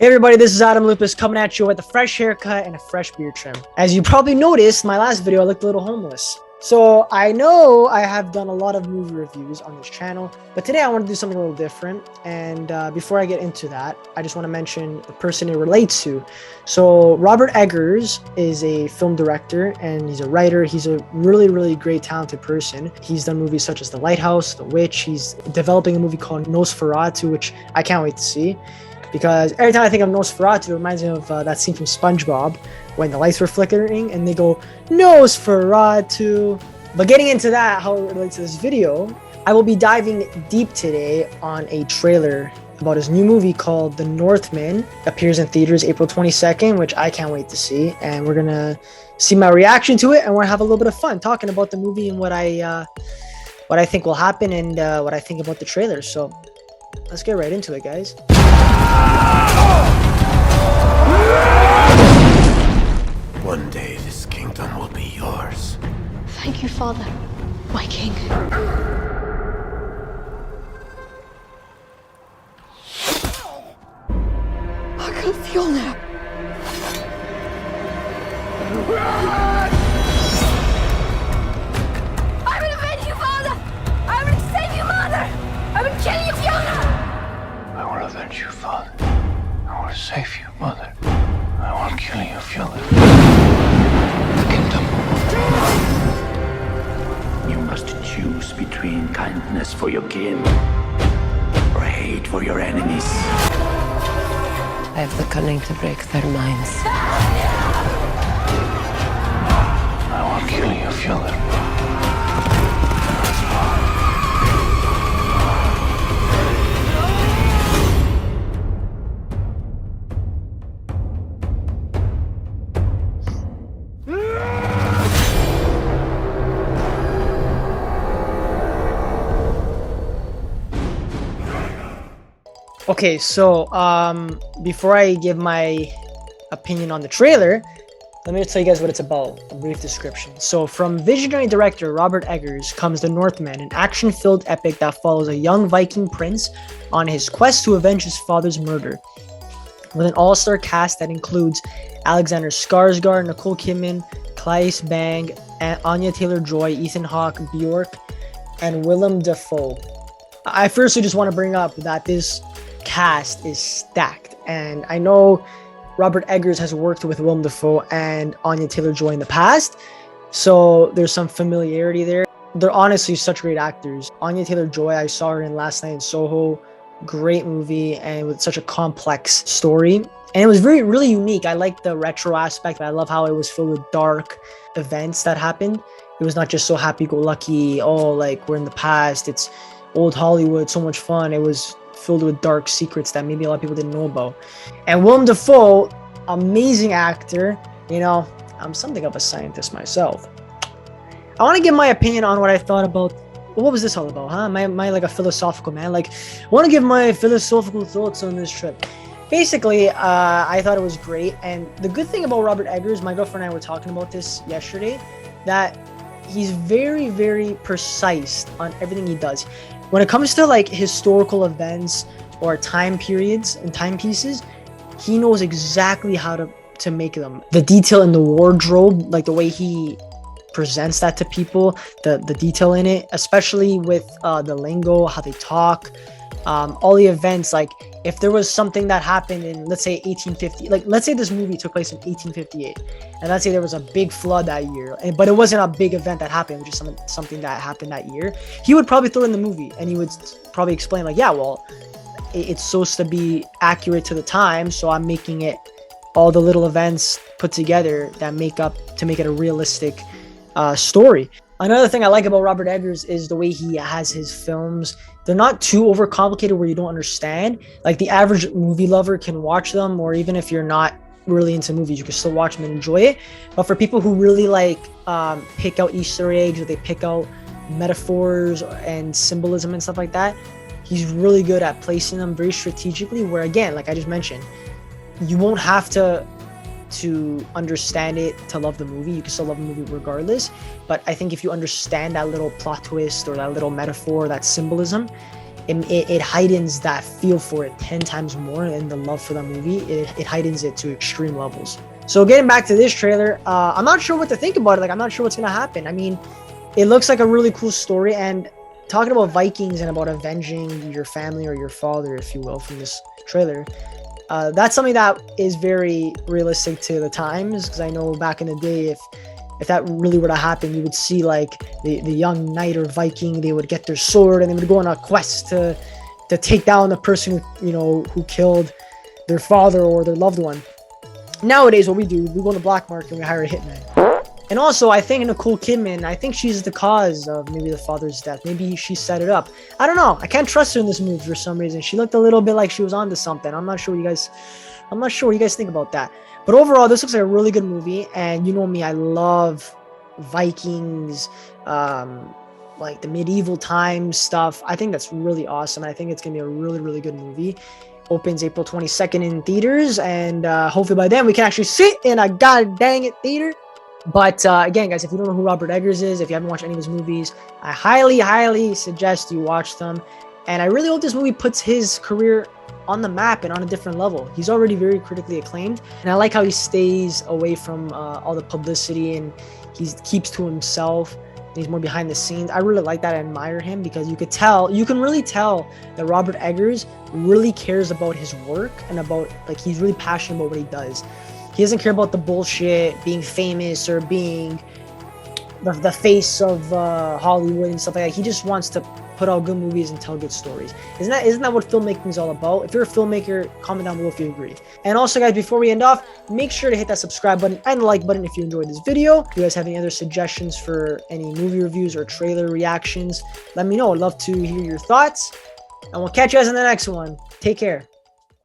Hey everybody, this is Adam Lupus coming at you with a fresh haircut and a fresh beard trim. As you probably noticed, my last video I looked a little homeless. So I know I have done a lot of movie reviews on this channel, but today I want to do something a little different. And before I get into that, I just want to mention the person it relates to. So Robert Eggers is a film director and he's a writer. He's a really great talented person. He's done movies such as The Lighthouse, The Witch. He's developing a movie called Nosferatu, which I can't wait to see. Because every time I think of Nosferatu, it reminds me of that scene from SpongeBob when the lights were flickering and they go, Nosferatu. But getting into that, how it relates to this video, I will be diving deep today on a trailer about his new movie called The Northman. Appears in theaters April 22nd, which I can't wait to see. And we're going to see my reaction to it, and we're going to have a little bit of fun talking about the movie and what I think will happen and what I think about the trailer. So let's get right into it, guys. One day this kingdom will be yours. Thank you, Father, my king. I can Fjölnir. I will avenge you, Father! I will save you, Mother! I will kill you, Fjölnir! I will avenge you, Father. I will save you, Mother. I will kill you, Fjölnir. The kingdom. You must choose between kindness for your kin or hate for your enemies. I have the cunning to break their minds. I will kill you, Fjölnir. Okay, so before I give my opinion on the trailer, let me tell you guys what it's about, a brief description. So from visionary director Robert Eggers comes The Northman, an action-filled epic that follows a young Viking prince on his quest to avenge his father's murder. With an all-star cast that includes Alexander Skarsgård, Nicole Kidman, Claes, Anya Taylor-Joy, Ethan Hawke, Björk, and Willem Dafoe. I firstly just want to bring up that this cast is stacked, and I know Robert Eggers has worked with Willem Dafoe and Anya Taylor-Joy in the past, so there's some familiarity there. They're honestly such great actors. Anya Taylor-Joy, I saw her in Last Night in Soho, great movie, and with such a complex story, and it was really unique. I like the retro aspect. I love how it was filled with dark events that happened. It was not just so happy-go-lucky, oh, like we're in the past, it's old Hollywood, so much fun. It was filled with dark secrets that maybe a lot of people didn't know about. And Willem Dafoe, amazing actor. You know, I'm something of a scientist myself. I want to give my opinion on what I thought about. What was this all about, huh? Am I like a philosophical man? Like, I want to give my philosophical thoughts on this trip. Basically, I thought it was great. And the good thing about Robert Eggers, my girlfriend and I were talking about this yesterday, that he's very precise on everything he does. When it comes to like historical events or time periods and timepieces, he knows exactly how to make them. The detail in the wardrobe, like the way he presents that to people, the detail in it, especially with the lingo, how they talk, all the events. Like if there was something that happened in, let's say 1850, like let's say this movie took place in 1858, and let's say there was a big flood that year, but it wasn't a big event that happened, just something that happened that year, he would probably throw in the movie and he would probably explain like, yeah, well, it's supposed to be accurate to the time, so I'm making it all the little events put together that make it a realistic story. Another thing I like about Robert Eggers is the way he has his films. They're not too overcomplicated where you don't understand. Like the average movie lover can watch them, or even if you're not really into movies, you can still watch them and enjoy it. But for people who really like pick out Easter eggs, or they pick out metaphors and symbolism and stuff like that, he's really good at placing them very strategically, where again, like I just mentioned, you won't have to understand it to love the movie. You can still love the movie regardless, but I think if you understand that little plot twist or that little metaphor, that symbolism, it heightens that feel for it 10 times more, and the love for that movie, it heightens it to extreme levels. So getting back to this trailer, I'm not sure what to think about it. Like, I'm not sure what's gonna happen. I mean, it looks like a really cool story, and talking about Vikings and about avenging your family or your father, if you will, from this trailer, that's something that is very realistic to the times, because I know back in the day, if that really were to happen, you would see like the young knight or Viking, they would get their sword and they would go on a quest to take down the person who killed their father or their loved one. Nowadays, what we do, we go on the black market and we hire a hitman. And also, I think Nicole Kidman, I think she's the cause of maybe the father's death. Maybe she set it up. I don't know. I can't trust her in this movie for some reason. She looked a little bit like she was onto something. I'm not sure what you guys think about that. But overall, this looks like a really good movie. And you know me, I love Vikings, like the medieval times stuff. I think that's really awesome. I think it's going to be a really, really good movie. Opens April 22nd in theaters. And hopefully by then we can actually sit in a god dang it theater. But again, guys, if you don't know who Robert Eggers is, if you haven't watched any of his movies, I highly, highly suggest you watch them. And I really hope this movie puts his career on the map and on a different level. He's already very critically acclaimed. And I like how he stays away from all the publicity and he keeps to himself. He's more behind the scenes. I really like that. I admire him because you can really tell that Robert Eggers really cares about his work and about, like, he's really passionate about what he does. He doesn't care about the bullshit, being famous or being the face of Hollywood and stuff like that. He just wants to put out good movies and tell good stories. Isn't that what filmmaking is all about? If you're a filmmaker, comment down below if you agree. And also, guys, before we end off, make sure to hit that subscribe button and the like button if you enjoyed this video. If you guys have any other suggestions for any movie reviews or trailer reactions, let me know. I'd love to hear your thoughts. And we'll catch you guys in the next one. Take care.